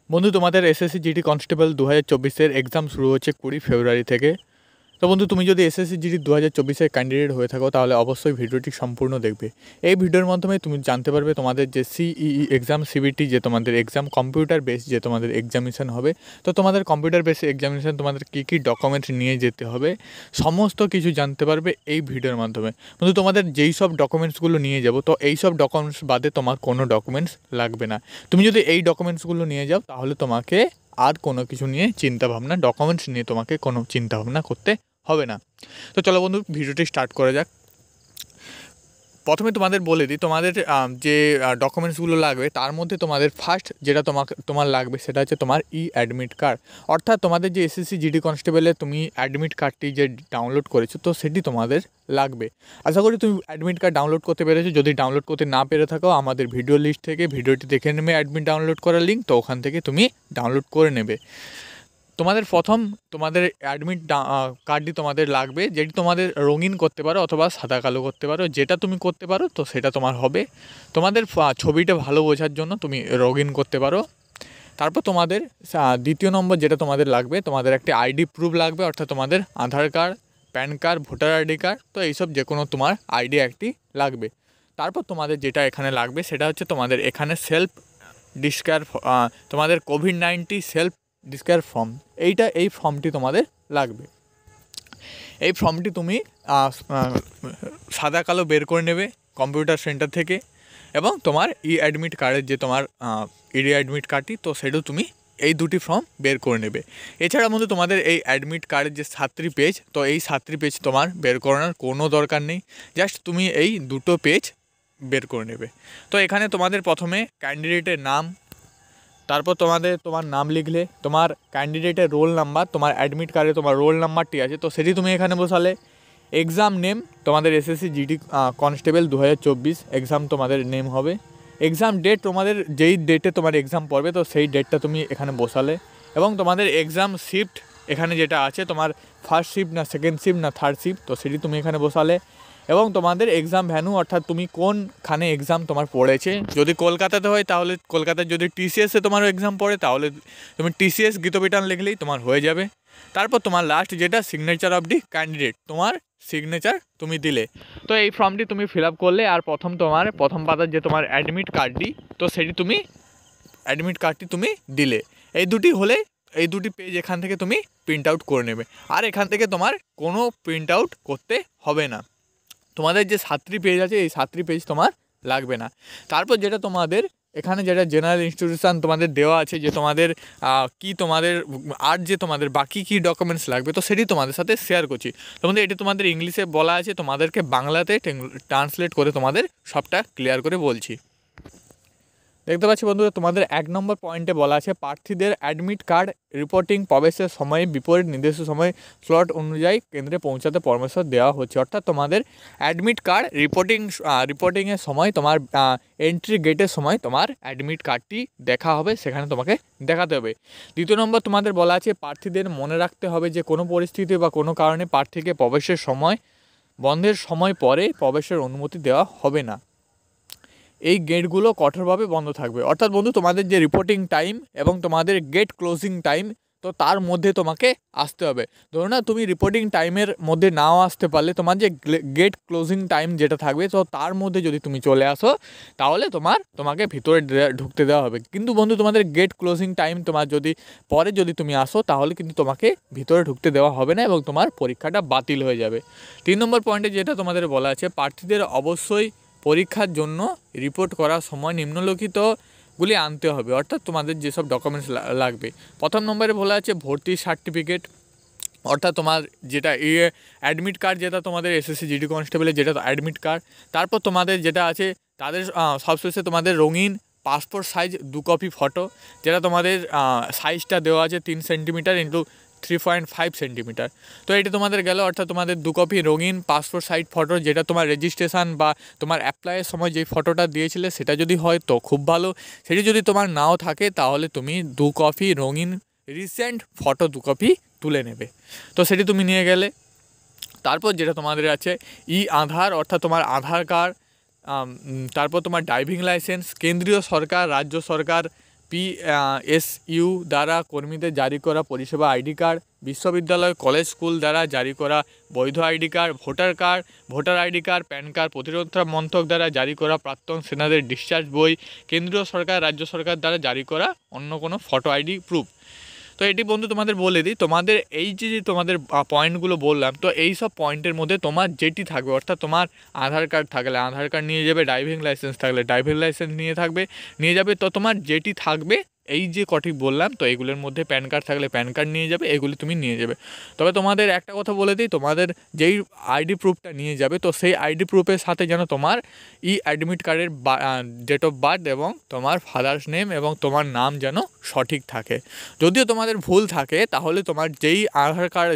বন্ধু তোমাদের SSC GD constable 2024-এর exam শুরু হচ্ছে 20 ফেব্রুয়ারি থেকে। তো বন্ধু তুমি যদি এসএসসি জিডি 2024-এর ক্যান্ডিডেট হয়ে থাকো তাহলে অবশ্যই ভিডিওটি সম্পূর্ণ দেখবে। এই ভিডিওর মাধ্যমে তুমি জানতে পারবে তোমাদের যে সিইই এক্সাম সিবিটি যে তোমাদের এক্সাম কম্পিউটার বেস যে তোমাদের এক্সামিনেশন হবে। তো তোমাদের কম্পিউটার বেস এক্সামিনেশন তোমাদের কী কী ডকুমেন্টস নিয়ে যেতে হবে সমস্ত কিছু জানতে পারবে এই ভিডিওর মাধ্যমে। বন্ধু তোমাদের যেই সব ডকুমেন্টসগুলো নিয়ে যাবো তো এই সব ডকুমেন্টস বাদে তোমার কোনো ডকুমেন্টস লাগবে না। তুমি যদি এই ডকুমেন্টসগুলো নিয়ে যাও তাহলে তোমাকে আর কোনো কিছু নিয়ে চিন্তাভাবনা ডকুমেন্টস নিয়ে তোমাকে কোনো চিন্তাভাবনা করতে হবে না। তো চলো বন্ধু ভিডিওটি স্টার্ট করা যাক। প্রথমে তোমাদের বলে দিই তোমাদের যে ডকুমেন্টসগুলো লাগবে তার মধ্যে তোমাদের ফার্স্ট যেটা তোমার লাগবে সেটা হচ্ছে তোমার অ্যাডমিট কার্ড। অর্থাৎ তোমাদের যে এসএসসি জিডি কনস্টেবলে তুমি অ্যাডমিট কার্ডটি যে ডাউনলোড করেছো তো সেটি তোমাদের লাগবে। আশা করি তুমি অ্যাডমিট কার্ড ডাউনলোড করতে পেরেছো। যদি ডাউনলোড করতে না পেরে থাকো আমাদের ভিডিও লিস্ট থেকে ভিডিওটি দেখে নেবে অ্যাডমিট ডাউনলোড করার লিঙ্ক, তো ওখান থেকে তুমি ডাউনলোড করে নেবে। তোমাদের প্রথম তোমাদের অ্যাডমিট কার্ডটি তোমাদের লাগবে, যেটি তোমাদের রঙিন করতে পারো অথবা সাদা কালো করতে পারো, যেটা তুমি করতে পারো তো সেটা তোমার হবে। তোমাদের ছবিটা ভালো বোঝার জন্য তুমি রঙিন করতে পারো। তারপর তোমাদের দ্বিতীয় নম্বর যেটা তোমাদের লাগবে, তোমাদের একটি আইডি প্রুফ লাগবে, অর্থাৎ তোমাদের Aadhaar card, PAN card, voter ID card, তো এইসব যে কোনো তোমার আইডি একটি লাগবে। তারপর তোমাদের যেটা এখানে লাগবে সেটা হচ্ছে তোমাদের এখানে সেলফ ডিসক্লেয়ার, তোমাদের কোভিড-19 সেলফ ডিসক্লেয়ার ফর্ম, এই ফর্মটি তোমাদের লাগবে। এই ফর্মটি তুমি সাদা কালো বের করে নেবে কম্পিউটার সেন্টার থেকে, এবং তোমার অ্যাডমিট কার্ডের যে তোমার অ্যাডমিট কার্ডটি তো সেটাও তুমি এই দুটি ফর্ম বের করে নেবে। এছাড়া মধ্যে তোমাদের এই অ্যাডমিট কার্ডের যে 7টি পেজ, তো এই 7টি পেজ তোমার বের করানোর কোনো দরকার নেই, জাস্ট তুমি এই দুটো পেজ বের করে নেবে। তো এখানে তোমাদের প্রথমে ক্যান্ডিডেটের নাম, তারপর তোমার নাম লিখলে, তোমার ক্যান্ডিডেটের রোল নাম্বার, তোমার অ্যাডমিট কার্ডে তোমার রোল নাম্বারটি আছে তো সেটি তুমি এখানে বসালে। এক্সাম নেম, তোমাদের এসএসসি জিডি কনস্টেবল 2024 এক্সাম তোমাদের নেম হবে। এক্সাম ডেট, তোমাদের যেই ডেটে তোমার এক্সাম পড়বে তো সেই ডেটটা তুমি এখানে বসালে। এবং তোমাদের এক্সাম শিফট এখানে যেটা আছে, তোমার ফার্স্ট শিফট না সেকেন্ড শিফট না থার্ড শিফট, তো সেটি তুমি এখানে বসালে। এবং তোমাদের এক্সাম ভ্যানু, অর্থাৎ তুমি কোনখানে এক্সাম তোমার পড়েছে, যদি কলকাতাতে হয় তাহলে কলকাতায়, যদি টিসিএসে তোমার এক্সাম পড়ে তাহলে তুমি টিসিএস গীতবিতান লিখলেই তোমার হয়ে যাবে। তারপর তোমার লাস্ট যেটা সিগনেচার অফ দি ক্যান্ডিডেট, তোমার সিগনেচার তুমি দিলে। তো এই ফর্মটি তুমি ফিল আপ করলে, আর প্রথম পাতার যে তোমার অ্যাডমিট কার্ডটি তো সেটি তুমি অ্যাডমিট কার্ডটি তুমি দিলে। এই দুটি পেজ এখান থেকে তুমি প্রিন্ট আউট করে নেবে, আর এখান থেকে তোমার কোনো প্রিন্ট আউট করতে হবে না। তোমাদের যে 7টি পেজ আছে এই 7টি পেজ তোমার লাগবে না। তারপর যেটা তোমাদের এখানে যেটা জেনারেল ইনস্টিটিউশন তোমাদের দেওয়া আছে, যে তোমাদের তোমাদের আর যে তোমাদের বাকি কী ডকুমেন্টস লাগবে তো সেটি তোমাদের সাথে শেয়ার করছি। তোমাদের এটি তোমাদের ইংলিশে বলা আছে, তোমাদেরকে বাংলাতে ট্রান্সলেট করে তোমাদের সবটা ক্লিয়ার করে বলছি। দেখতে পাচ্ছি বন্ধুরা, তোমাদের 1 নম্বর পয়েন্টে বলা আছে প্রার্থীদের অ্যাডমিট কার্ড রিপোর্টিং প্রবেশের সময় বিপরীত নির্দিষ্ট সময় স্লট অনুযায়ী কেন্দ্রে পৌঁছাতে পরামর্শ দেওয়া হচ্ছে। অর্থাৎ তোমাদের অ্যাডমিট কার্ড রিপোর্টিংয়ের সময়, তোমার এন্ট্রি গেটের সময় তোমার অ্যাডমিট কার্ডটি দেখা হবে, সেখানে তোমাকে দেখাতে হবে। দ্বিতীয় নম্বর তোমাদের বলা আছে প্রার্থীদের মনে রাখতে হবে যে কোনো পরিস্থিতি বা কোনো কারণে প্রার্থীকে প্রবেশের সময় বন্ধের সময় পরে প্রবেশের অনুমতি দেওয়া হবে না। এই গেটগুলো কঠোরভাবে বন্ধ থাকবে। অর্থাৎ বন্ধু তোমাদের যে রিপোর্টিং টাইম এবং তোমাদের গেট ক্লোজিং টাইম তো তার মধ্যে তোমাকে আসতে হবে। ধরো না তুমি রিপোর্টিং টাইমের মধ্যে নাও আসতে পারলে, তোমার যে গেট ক্লোজিং টাইম যেটা থাকবে তো তার মধ্যে যদি তুমি চলে আসো তাহলে তোমাকে ভিতরে ঢুকতে দেওয়া হবে। কিন্তু বন্ধু তোমাদের গেট ক্লোজিং টাইম তোমার যদি তুমি আসো তাহলে কিন্তু তোমাকে ভিতরে ঢুকতে দেওয়া হবে না এবং তোমার পরীক্ষাটা বাতিল হয়ে যাবে। 3 নম্বর পয়েন্টে যেটা তোমাদের বলা আছে প্রার্থীদের অবশ্যই পরীক্ষার জন্য রিপোর্ট করার সময় নিম্নলিখিতগুলি আনতে হবে। অর্থাৎ তোমাদের যেসব ডকুমেন্টস লাগবে, প্রথম নম্বরে বলা আছে ভর্তির সার্টিফিকেট, অর্থাৎ তোমার যেটা অ্যাডমিট কার্ড, যেটা তোমাদের এসএসসি জিডি কনস্টেবলের যেটা অ্যাডমিট কার্ড। তারপর তোমাদের যেটা আছে তাদের সবশেষে তোমাদের রঙিন পাসপোর্ট সাইজ 2 কপি ফটো, যেটা তোমাদের সাইজটা দেওয়া আছে 3 সেন্টিমিটার ইন্টু 3.5 সেন্টিমিটার। তো এটা তোমাদের গেল, অর্থাৎ তোমাদের 2 কপি রঙিন পাসপোর্ট সাইজ ফটো, যেটা তোমার রেজিস্ট্রেশন বা তোমার অ্যাপ্লাইয়ের সময় যেই ফটোটা দিয়েছিলে সেটা যদি হয় তো খুব ভালো। সেটি যদি তোমার নাও থাকে তাহলে তুমি 2 কপি রঙিন রিসেন্ট ফটো 2 কপি তুলে নেবে। তো সেটি তুমি নিয়ে গেলে। তারপর যেটা তোমাদের আছে আধার, অর্থাৎ তোমার আধার কার্ড, তারপর তোমার ড্রাইভিং লাইসেন্স, কেন্দ্রীয় সরকার, রাজ্য সরকার, PSU দ্বারা কর্মীদের জারি করা পরিষেবা আইডি কার্ড, বিশ্ববিদ্যালয় কলেজ স্কুল দ্বারা জারি করা বৈধ ID card, voter ID card, PAN card, প্রতিরক্ষা মন্ত্রক দ্বারা জারি করা প্রাক্তন সেনাদের ডিসচার্জ বই, কেন্দ্রীয় সরকার রাজ্য সরকার দ্বারা জারি করা অন্য কোনো ফটো আইডি প্রুফ। তো এটি বন্ধু তোমাদের বলে দিই, তোমাদের এই যে তোমাদের পয়েন্টগুলো বললাম, তো এই সব পয়েন্টের মধ্যে তোমার যেটি থাকবে, অর্থাৎ তোমার আধার কার্ড থাকলে আধার কার্ড নিয়ে যাবে, ড্রাইভিং লাইসেন্স থাকলে ড্রাইভিং লাইসেন্স নিয়ে যাবে। তো তোমার যেটি থাকবে এই যে কটি বললাম, তো এগুলোর মধ্যে প্যান কার্ড থাকলে প্যান কার্ড নিয়ে যাবে, এগুলি তুমি নিয়ে যাবে। তবে তোমাদের একটা কথা বলে দিই, তোমাদের যেই আইডি প্রুফটা নিয়ে যাবে, তো সেই আইডি প্রুফের সাথে যেন তোমার অ্যাডমিট কার্ডের ডেট অফ বার্থ এবং তোমার ফাদার্স নেম এবং তোমার নাম যেন সঠিক থাকে। যদিও তোমাদের ভুল থাকে, তাহলে তোমার যেই আধার কার্ড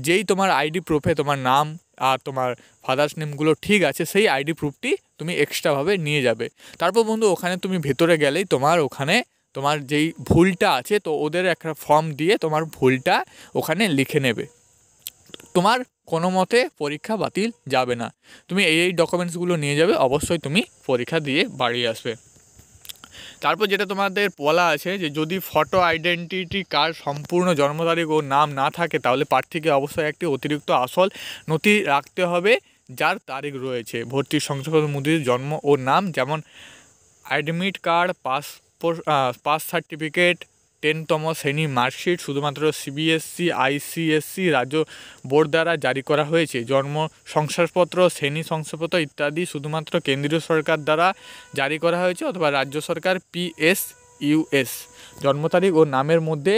যেই তোমার আইডি প্রুফে তোমার নাম আর তোমার ফাদার্স নেমগুলো ঠিক আছে, সেই আইডি প্রুফটি তুমি এক্সট্রাভাবে নিয়ে যাবে। তারপর বন্ধু ওখানে তুমি ভেতরে গেলেই তোমার যেই ভুলটা আছে, তো ওদের একটা ফর্ম দিয়ে তোমার ভুলটা ওখানে লিখে নেবে। তোমার কোনো মতে পরীক্ষা বাতিল যাবে না। তুমি এই ডকুমেন্টসগুলো নিয়ে যাবে, অবশ্যই তুমি পরীক্ষা দিয়ে বাড়ি আসবে। তারপর যেটা তোমাদের বলা আছে যে যদি ফটো আইডেন্টিটি কার্ড সম্পূর্ণ জন্ম তারিখ ও নাম না থাকে, তাহলে প্রার্থীকে অবশ্যই একটি অতিরিক্ত আসল নথি রাখতে হবে যার তারিখ রয়েছে। ভর্তির শংসাপত্র, মুদ্রিত জন্ম ও নাম, যেমন অ্যাডমিট কার্ড, পাস সার্টিফিকেট, 10তম শ্রেণী মার্কশিট শুধুমাত্র CBSE ICSC রাজ্য বোর্ড দ্বারা জারি করা হয়েছে। জন্ম শংসাপত্র, শ্রেণী শংসাপত্র ইত্যাদি শুধুমাত্র কেন্দ্রীয় সরকার দ্বারা জারি করা হয়েছে অথবা রাজ্য সরকার PSUS। জন্ম তারিখ ও নামের মধ্যে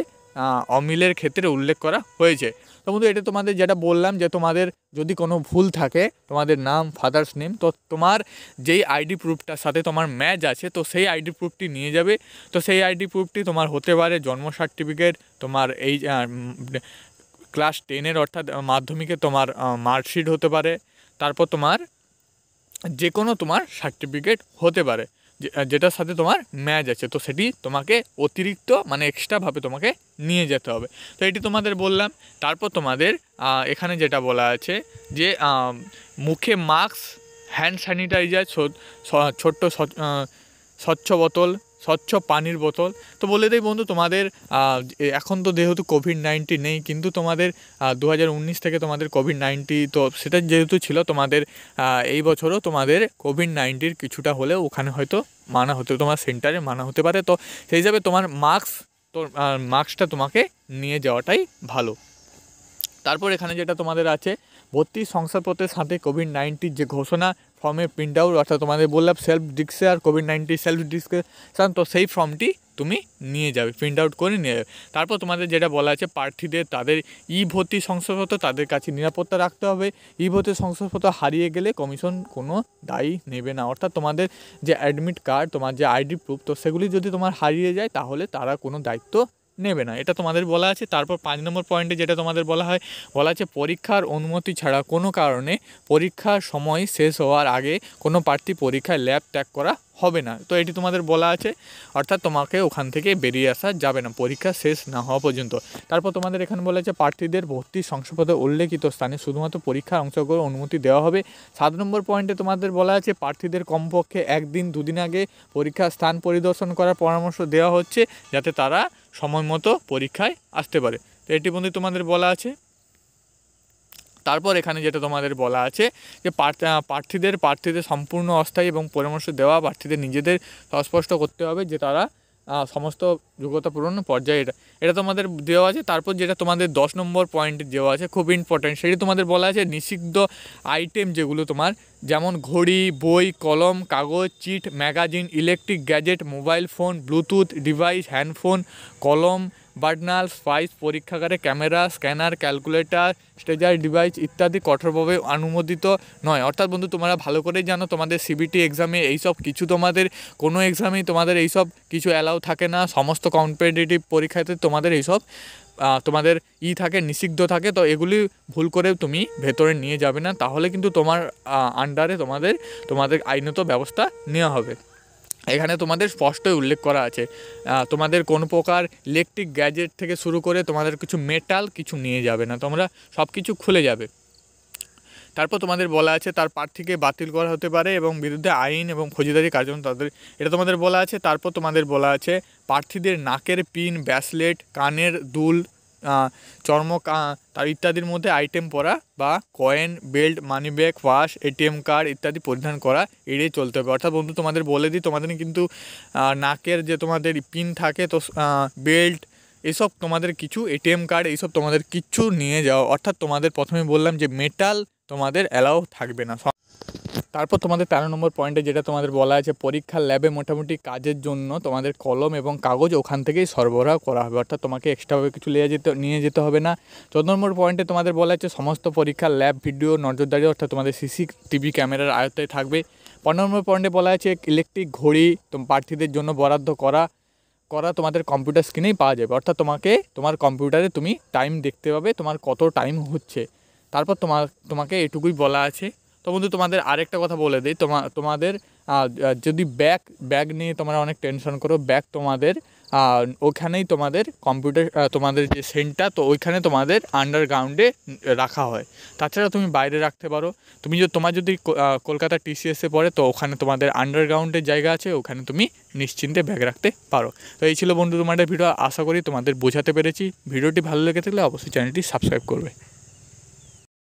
অমিলের ক্ষেত্রে উল্লেখ করা হয়েছে। তো বন্ধু এটা তোমাদের যেটা বললাম যে তোমাদের যদি কোনো ভুল থাকে, তোমাদের নাম ফাদার্স নেম, তো তোমার যেই আইডি প্রুফটার সাথে তোমার ম্যাচ আছে, তো সেই আইডি প্রুফটি নিয়ে যাবে। তো সেই আইডি প্রুফটি তোমার হতে পারে জন্ম সার্টিফিকেট, তোমার এই ক্লাস 10-এর অর্থাৎ মাধ্যমিকে তোমার মার্কশিট হতে পারে, তারপর তোমার যে কোনো তোমার সার্টিফিকেট হতে পারে যেটার সাথে তোমার ম্যাচ আছে, তো সেটি তোমাকে অতিরিক্ত মানে এক্সট্রাভাবে তোমাকে নিয়ে যেতে হবে। তো এটি তোমাদের বললাম। তারপর তোমাদের এখানে যেটা বলা আছে যে মুখে মাস্ক, হ্যান্ড স্যানিটাইজার, ছোট্ট স্বচ্ছ বোতল, স্বচ্ছ পানির বোতল। তো বলে দেই বন্ধু তোমাদের এখন তো যেহেতু কোভিড-19 নেই, কিন্তু তোমাদের 2019 থেকে তোমাদের কোভিড-19, তো সেটা যেহেতু ছিল তোমাদের এই বছরও তোমাদের কোভিড-19 কিছুটা হলেও ওখানে হয়তো মানা হতে, তোমার সেন্টারে মানা হতে পারে। তো সেই হিসাবে তোমার মাস্কটা তোমাকে নিয়ে যাওয়াটাই ভালো। তারপর এখানে যেটা তোমাদের আছে, ভর্তি শংসাপত্রের সাথে কোভিড-19 যে ঘোষণা ফর্মের প্রিন্ট আউট, অর্থাৎ তোমাদের বললাম self declare COVID-19 self declaration, তো সেই ফর্মটি তুমি নিয়ে যাবে, প্রিন্ট আউট করে নিয়ে যাবে। তারপর তোমাদের যেটা বলা আছে প্রার্থীদের তাদের ভর্তি শংসাপত্র তাদের কাছে নিরাপত্তা রাখতে হবে। ভর্তি শংসাপত্র হারিয়ে গেলে কমিশন কোনো দায়ী নেবে না, অর্থাৎ তোমাদের যে অ্যাডমিট কার্ড, তোমার যে আইডি প্রুফ, তো সেগুলি যদি তোমার হারিয়ে যায় তাহলে তারা কোনো দায়িত্ব নেবে না, এটা তোমাদের বলা আছে। তারপর 5 নম্বর পয়েন্টে যেটা তোমাদের বলা আছে পরীক্ষার অনুমতি ছাড়া কোনো কারণে পরীক্ষার সময় শেষ হওয়ার আগে কোনো প্রার্থী পরীক্ষায় ল্যাব ত্যাগ করা হবে না। তো এটি তোমাদের বলা আছে, অর্থাৎ তোমাকে ওখান থেকে বেরিয়ে আসা যাবে না পরীক্ষা শেষ না হওয়া পর্যন্ত। তারপর তোমাদের এখানে বলা আছে প্রার্থীদের ভর্তির শংসাপত্রে উল্লেখিত স্থানে শুধুমাত্র পরীক্ষার অংশগ্রহণ অনুমতি দেওয়া হবে। 7 নম্বর পয়েন্টে তোমাদের বলা আছে প্রার্থীদের কমপক্ষে 1 দিন 2 দিন আগে পরীক্ষার স্থান পরিদর্শন করার পরামর্শ দেওয়া হচ্ছে, যাতে তারা সময় মতো পরীক্ষায় আসতে পারে। তো এটি বন্ধু তোমাদের বলা আছে। তারপর এখানে যেটা তোমাদের বলা আছে যে প্রার্থীদের সম্পূর্ণ অস্থায়ী এবং পরামর্শ দেওয়া প্রার্থীদের নিজেদের স্পষ্ট করতে হবে যে তারা সমস্ত যোগ্যতা পূরণ পর্যায়ে এটা তোমাদের দেওয়া আছে। তারপর যেটা তোমাদের 10 নম্বর পয়েন্টে দেওয়া আছে খুব ইম্পর্টেন্ট, সেটি তোমাদের বলা আছে নিষিদ্ধ আইটেম যেগুলো তোমার, যেমন ঘড়ি, বই, কলম, কাগজ, chit, magazine, electric gadget, mobile phone, Bluetooth device, handphone, কলম, বার্নার, স্পাইস, পরীক্ষাগারে ক্যামেরা, স্ক্যানার, ক্যালকুলেটর, স্টেজার ডিভাইস ইত্যাদি কঠোরভাবে অনুমোদিত নয়। অর্থাৎ বন্ধু তোমরা ভালো করেই জানো তোমাদের CBT এক্সামে এইসব কিছু তোমাদের কোনো এক্সামেই তোমাদের এইসব কিছু অ্যালাউ থাকে না। সমস্ত কম্পিটিটিভ পরীক্ষাতে তোমাদের এইসব তোমাদের থাকে, নিষিদ্ধ থাকে। তো এগুলি ভুল করে তুমি ভেতরে নিয়ে যাবে না, তাহলে কিন্তু তোমার আন্ডারে তোমাদের আইনত ব্যবস্থা নেওয়া হবে। এখানে তোমাদের স্পষ্টই উল্লেখ করা আছে তোমাদের কোনো প্রকার ইলেকট্রিক গ্যাজেট থেকে শুরু করে তোমাদের কিছু মেটাল কিছু নিয়ে যাবে না, তোমরা সব কিছু খুলে যাবে। তারপর তোমাদের বলা আছে তার প্রার্থীকে বাতিল করা হতে পারে এবং বিরুদ্ধে আইন এবং ফৌজদারি কার্যক্রম তাদের এটা তোমাদের বলা আছে। তারপর তোমাদের বলা আছে প্রার্থীদের নাকের পিন, ব্রেসলেট, কানের দুল, চর্ম তার ইত্যাদির মধ্যে আইটেম পরা বা coin, belt, money bag, pass, ATM card ইত্যাদি পরিধান করা এড়িয়ে চলতে হবে। অর্থাৎ বন্ধু তোমাদের বলে দিই, তোমাদের কিন্তু নাকের যে তোমাদের পিন থাকে, তো বেল্ট, এসব তোমাদের কিছু, এটিএম কার্ড, এইসব তোমাদের কিচ্ছু নিয়ে যাও। অর্থাৎ তোমাদের প্রথমে বললাম যে মেটাল তোমাদের অ্যালাউ থাকবে না। তারপর তোমাদের 13 নম্বর পয়েন্টে যেটা তোমাদের বলা আছে, পরীক্ষার ল্যাবে মোটামুটি কাজের জন্য তোমাদের কলম এবং কাগজ ওখান থেকেই সরবরাহ করা হবে, অর্থাৎ তোমাকে এক্সট্রাভাবে কিছু নিয়ে যেতে হবে না। 14 নম্বর পয়েন্টে তোমাদের বলা আছে সমস্ত পরীক্ষার ল্যাব ভিডিও নজরদারি, অর্থাৎ তোমাদের সিসিটিভি ক্যামেরার আয়ত্তায় থাকবে। 15 নম্বর পয়েন্টে বলা আছে ইলেকট্রিক ঘড়ি প্রার্থীদের জন্য বরাদ্দ করা তোমাদের কম্পিউটার স্ক্রিনেই পাওয়া যাবে, অর্থাৎ তোমার কম্পিউটারে তুমি টাইম দেখতে পাবে তোমার কত টাইম হচ্ছে। তারপর তোমাকে এটুকুই বলা আছে। তো বন্ধু তোমাদের আরেকটা কথা বলে দিই, তোমাদের যদি ব্যাগ নিয়ে তোমরা অনেক টেনশন করো, ব্যাগ তোমাদের ওখানেই তোমাদের কম্পিউটার তোমাদের যে সেন্টার, তো ওইখানে তোমাদের আন্ডারগ্রাউন্ডে রাখা হয়। তাছাড়া তুমি বাইরে রাখতে পারো। তোমার যদি কলকাতা টিসিএসে পড়ে, তো ওখানে তোমাদের আন্ডারগ্রাউন্ডের জায়গা আছে, ওখানে তুমি নিশ্চিন্তে ব্যাগ রাখতে পারো। তো এই ছিল বন্ধু তোমাদের ভিডিও, আশা করি তোমাদের বোঝাতে পেরেছি। ভিডিওটি ভালো লেগে থাকলে অবশ্যই চ্যানেলটি সাবস্ক্রাইব করবে।